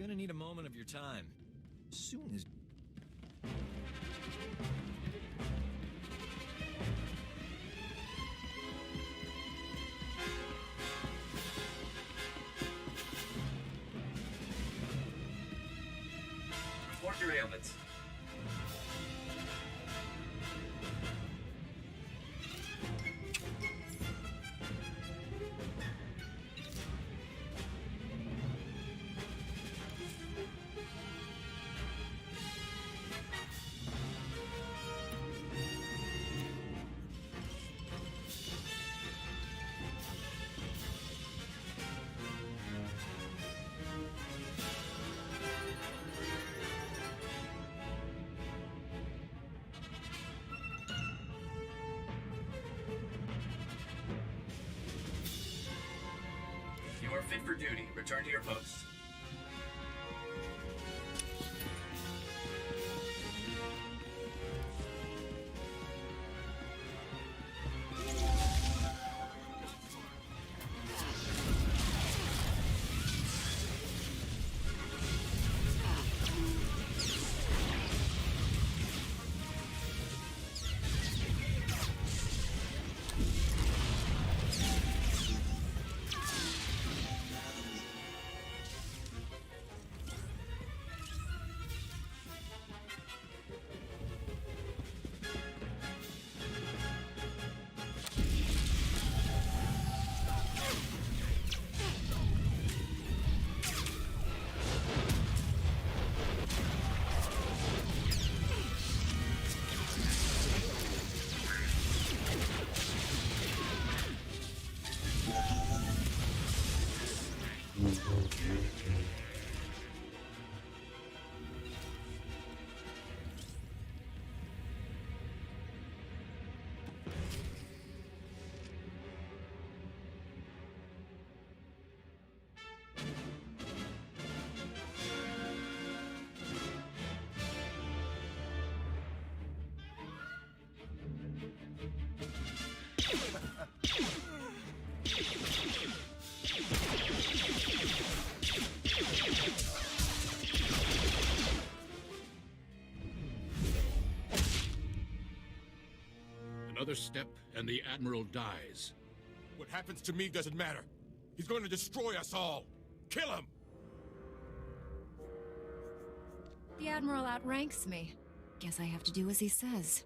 gonna need a moment of your time. As soon as... Report your ailments. You are fit for duty. Return to your post. Another step, and the Admiral dies. What happens to me doesn't matter. He's going to destroy us all. Kill him! The Admiral outranks me. Guess I have to do as he says.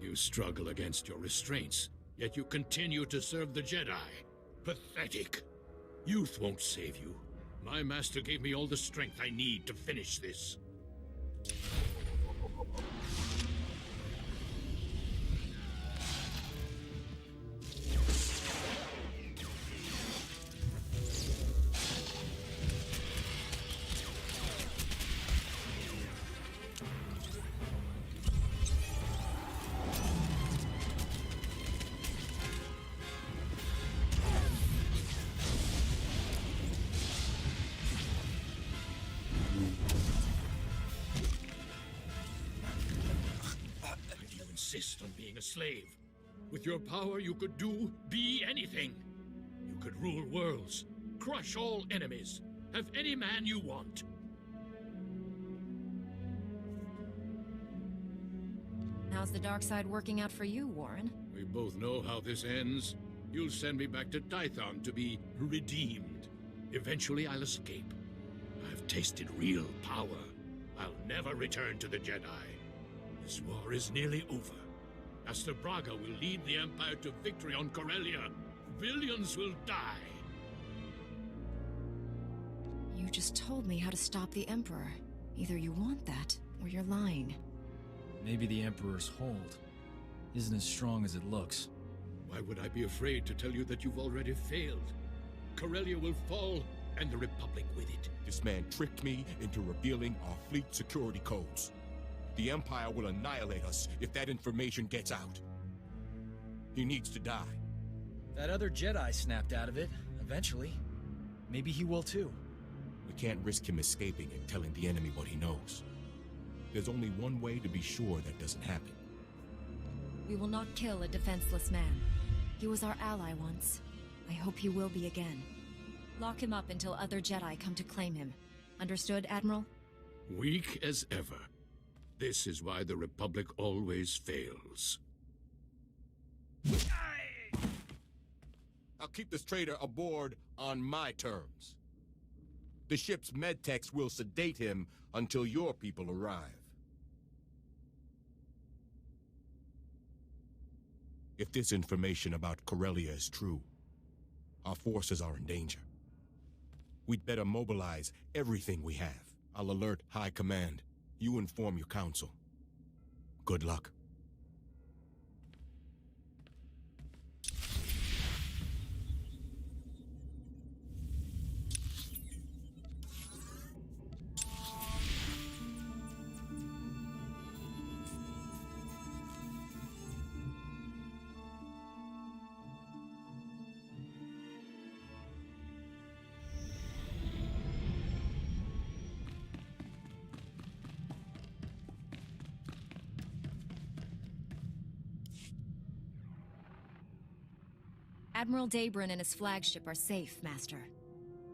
You struggle against your restraints, yet you continue to serve the Jedi. Pathetic. Youth won't save you. My master gave me all the strength I need to finish this. Insist on being a slave. With your power, you could be anything. You could rule worlds, crush all enemies, have any man you want. How's the dark side working out for you, Warren? We both know how this ends. You'll send me back to Tython to be redeemed. Eventually, I'll escape. I've tasted real power. I'll never return to the Jedi. This war is nearly over. Master Braga will lead the Empire to victory on Corellia. Billions will die. You just told me how to stop the Emperor. Either you want that, or you're lying. Maybe the Emperor's hold isn't as strong as it looks. Why would I be afraid to tell you that you've already failed? Corellia will fall, and the Republic with it. This man tricked me into revealing our fleet security codes. The Empire will annihilate us if that information gets out. He needs to die. That other Jedi snapped out of it, eventually. Maybe he will too. We can't risk him escaping and telling the enemy what he knows. There's only one way to be sure that doesn't happen. We will not kill a defenseless man. He was our ally once. I hope he will be again. Lock him up until other Jedi come to claim him. Understood, Admiral? Weak as ever. This is why the Republic always fails. I'll keep this traitor aboard on my terms. The ship's medtechs will sedate him until your people arrive. If this information about Corellia is true, our forces are in danger. We'd better mobilize everything we have. I'll alert High Command. You inform your council. Good luck. Admiral Daybrin and his flagship are safe, Master.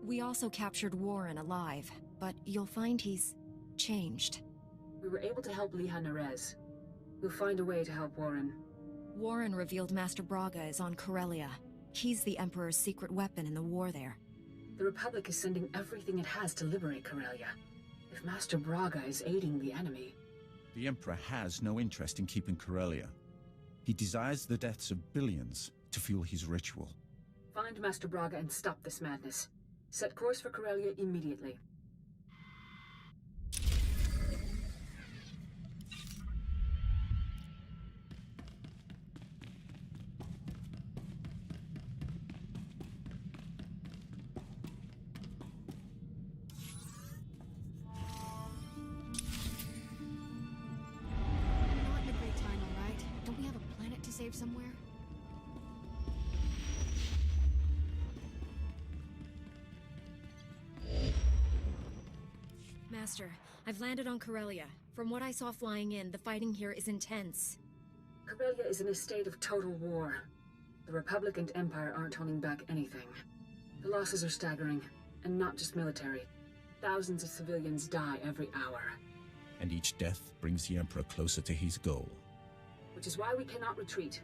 We also captured Warren alive, but you'll find he's changed. We were able to help Liha Nerez. We'll find a way to help Warren. Warren revealed Master Braga is on Corellia. He's the Emperor's secret weapon in the war there. The Republic is sending everything it has to liberate Corellia. If Master Braga is aiding the enemy... The Emperor has no interest in keeping Corellia. He desires the deaths of billions to fuel his ritual. Find Master Braga and stop this madness. Set course for Corellia immediately. Not in a great time, all right? Don't we have a planet to save somewhere? Master, I've landed on Corellia. From what I saw flying in, the fighting here is intense. Corellia is in a state of total war. The Republic and Empire aren't holding back anything. The losses are staggering, and not just military. Thousands of civilians die every hour. And each death brings the Emperor closer to his goal. Which is why we cannot retreat.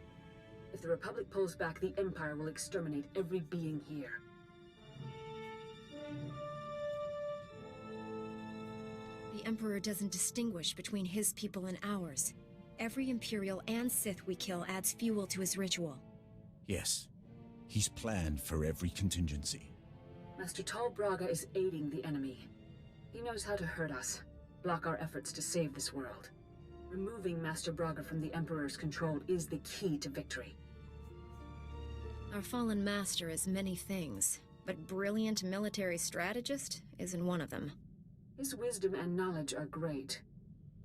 If the Republic pulls back, the Empire will exterminate every being here. The Emperor doesn't distinguish between his people and ours. Every Imperial and Sith we kill adds fuel to his ritual. Yes, he's planned for every contingency. Master Tal Braga is aiding the enemy. He knows how to hurt us, block our efforts to save this world. Removing Master Braga from the Emperor's control is the key to victory. Our fallen master is many things, but brilliant military strategist isn't one of them. His wisdom and knowledge are great.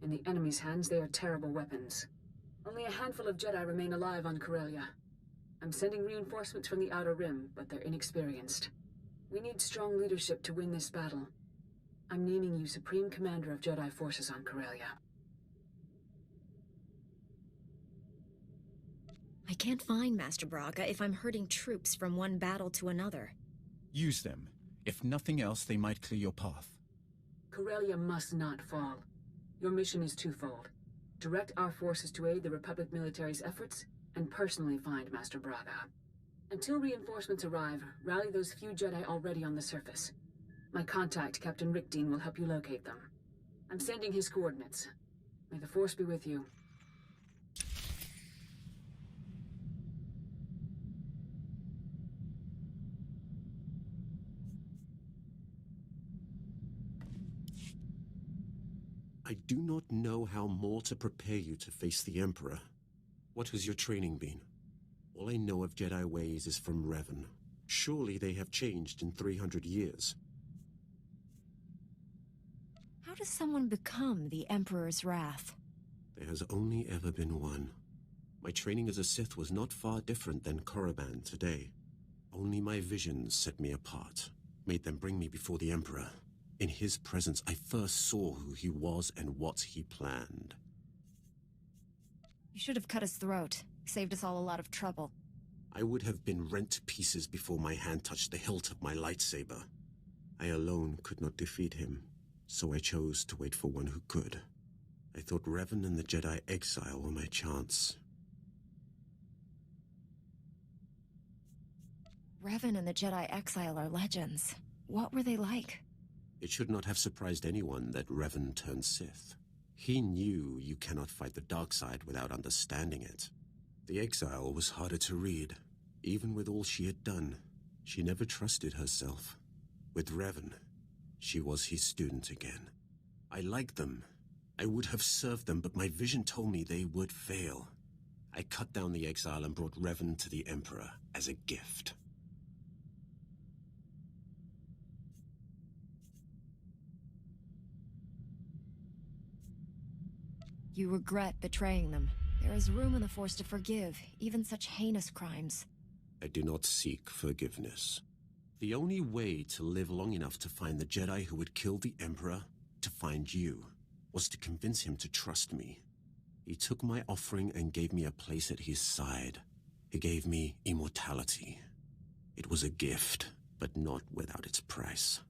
In the enemy's hands, they are terrible weapons. Only a handful of Jedi remain alive on Corellia. I'm sending reinforcements from the Outer Rim, but they're inexperienced. We need strong leadership to win this battle. I'm naming you Supreme Commander of Jedi Forces on Corellia. I can't find Master Braga if I'm herding troops from one battle to another. Use them. If nothing else, they might clear your path. Corellia must not fall. Your mission is twofold. Direct our forces to aid the Republic military's efforts, and personally find Master Braga. Until reinforcements arrive, rally those few Jedi already on the surface. My contact, Captain Rick Dean, will help you locate them. I'm sending his coordinates. May the Force be with you. I do not know how more to prepare you to face the Emperor. What has your training been? All I know of Jedi ways is from Revan. Surely they have changed in 300 years. How does someone become the Emperor's wrath? There has only ever been one. My training as a Sith was not far different than Korriban today. Only my visions set me apart, made them bring me before the Emperor. In his presence, I first saw who he was and what he planned. You should have cut his throat. Saved us all a lot of trouble. I would have been rent to pieces before my hand touched the hilt of my lightsaber. I alone could not defeat him, so I chose to wait for one who could. I thought Revan and the Jedi exile were my chance. Revan and the Jedi exile are legends. What were they like? It should not have surprised anyone that Revan turned Sith. He knew you cannot fight the dark side without understanding it. The exile was harder to read. Even with all she had done, she never trusted herself. With Revan, she was his student again. I liked them. I would have served them, but my vision told me they would fail. I cut down the exile and brought Revan to the Emperor as a gift. You regret betraying them. There is room in the Force to forgive, even such heinous crimes. I do not seek forgiveness. The only way to live long enough to find the Jedi who would kill the Emperor, to find you, was to convince him to trust me. He took my offering and gave me a place at his side. He gave me immortality. It was a gift, but not without its price.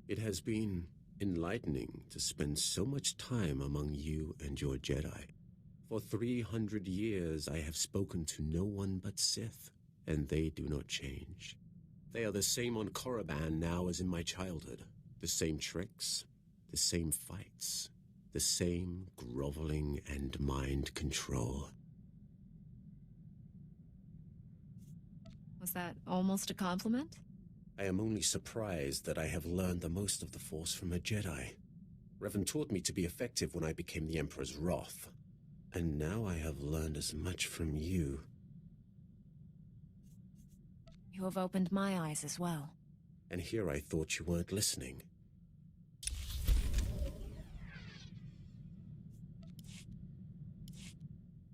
It has been enlightening to spend so much time among you and your Jedi. For 300 years I have spoken to no one but Sith, and they do not change. They are the same on Korriban now as in my childhood. The same tricks, the same fights, the same groveling and mind control. Was that almost a compliment? I am only surprised that I have learned the most of the Force from a Jedi. Revan taught me to be effective when I became the Emperor's wrath. And now I have learned as much from you. You have opened my eyes as well. And here I thought you weren't listening.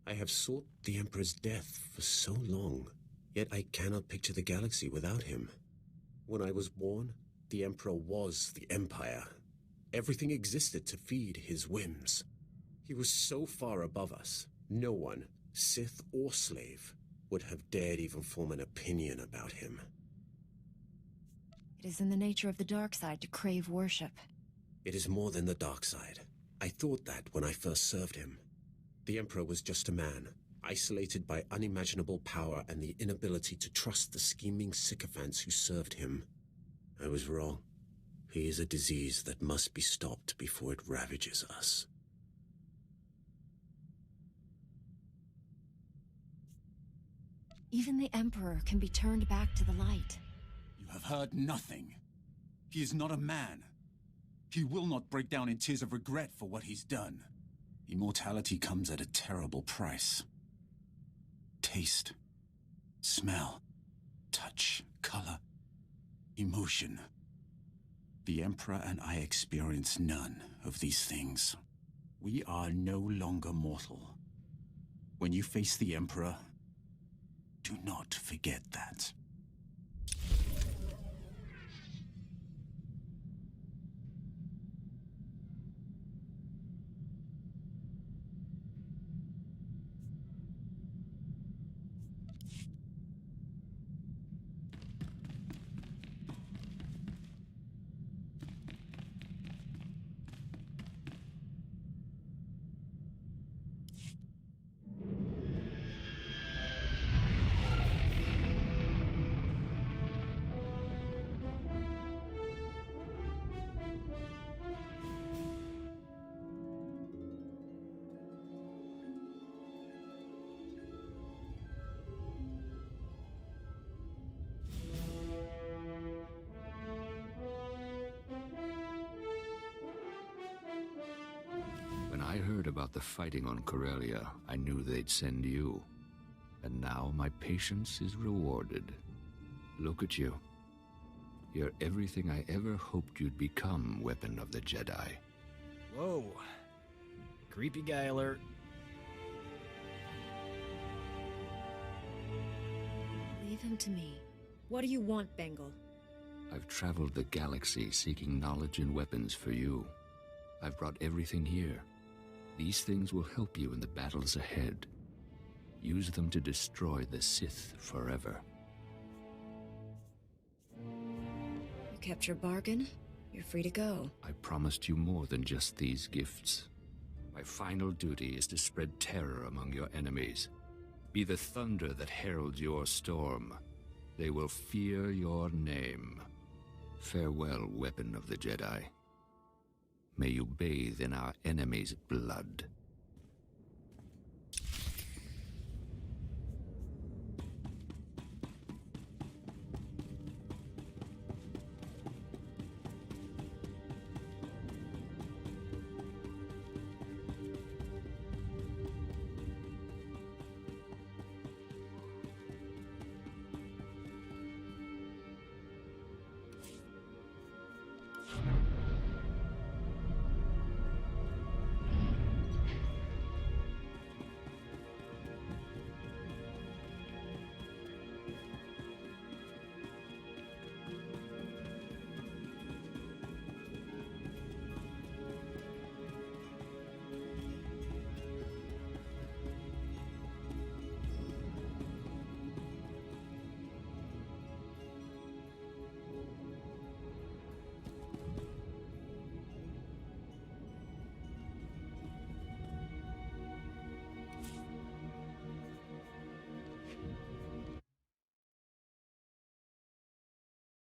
I have sought the Emperor's death for so long, yet I cannot picture the galaxy without him. When I was born, the Emperor was the Empire. Everything existed to feed his whims. He was so far above us, no one, Sith or slave, would have dared even form an opinion about him. It is in the nature of the dark side to crave worship. It is more than the dark side. I thought that when I first served him. The Emperor was just a man, isolated by unimaginable power and the inability to trust the scheming sycophants who served him. I was wrong. He is a disease that must be stopped before it ravages us. Even the Emperor can be turned back to the light. You have heard nothing. He is not a man. He will not break down in tears of regret for what he's done. Immortality comes at a terrible price. Taste, smell, touch, color, emotion. The Emperor and I experience none of these things. We are no longer mortal. When you face the Emperor, do not forget that. When I heard about the fighting on Corellia, I knew they'd send you. And now my patience is rewarded. Look at you. You're everything I ever hoped you'd become, Weapon of the Jedi. Whoa. Creepy guy alert. Leave him to me. What do you want, Bengal? I've traveled the galaxy seeking knowledge and weapons for you. I've brought everything here. These things will help you in the battles ahead. Use them to destroy the Sith forever. You kept your bargain. You're free to go. I promised you more than just these gifts. My final duty is to spread terror among your enemies. Be the thunder that heralds your storm. They will fear your name. Farewell, weapon of the Jedi. May you bathe in our enemies' blood.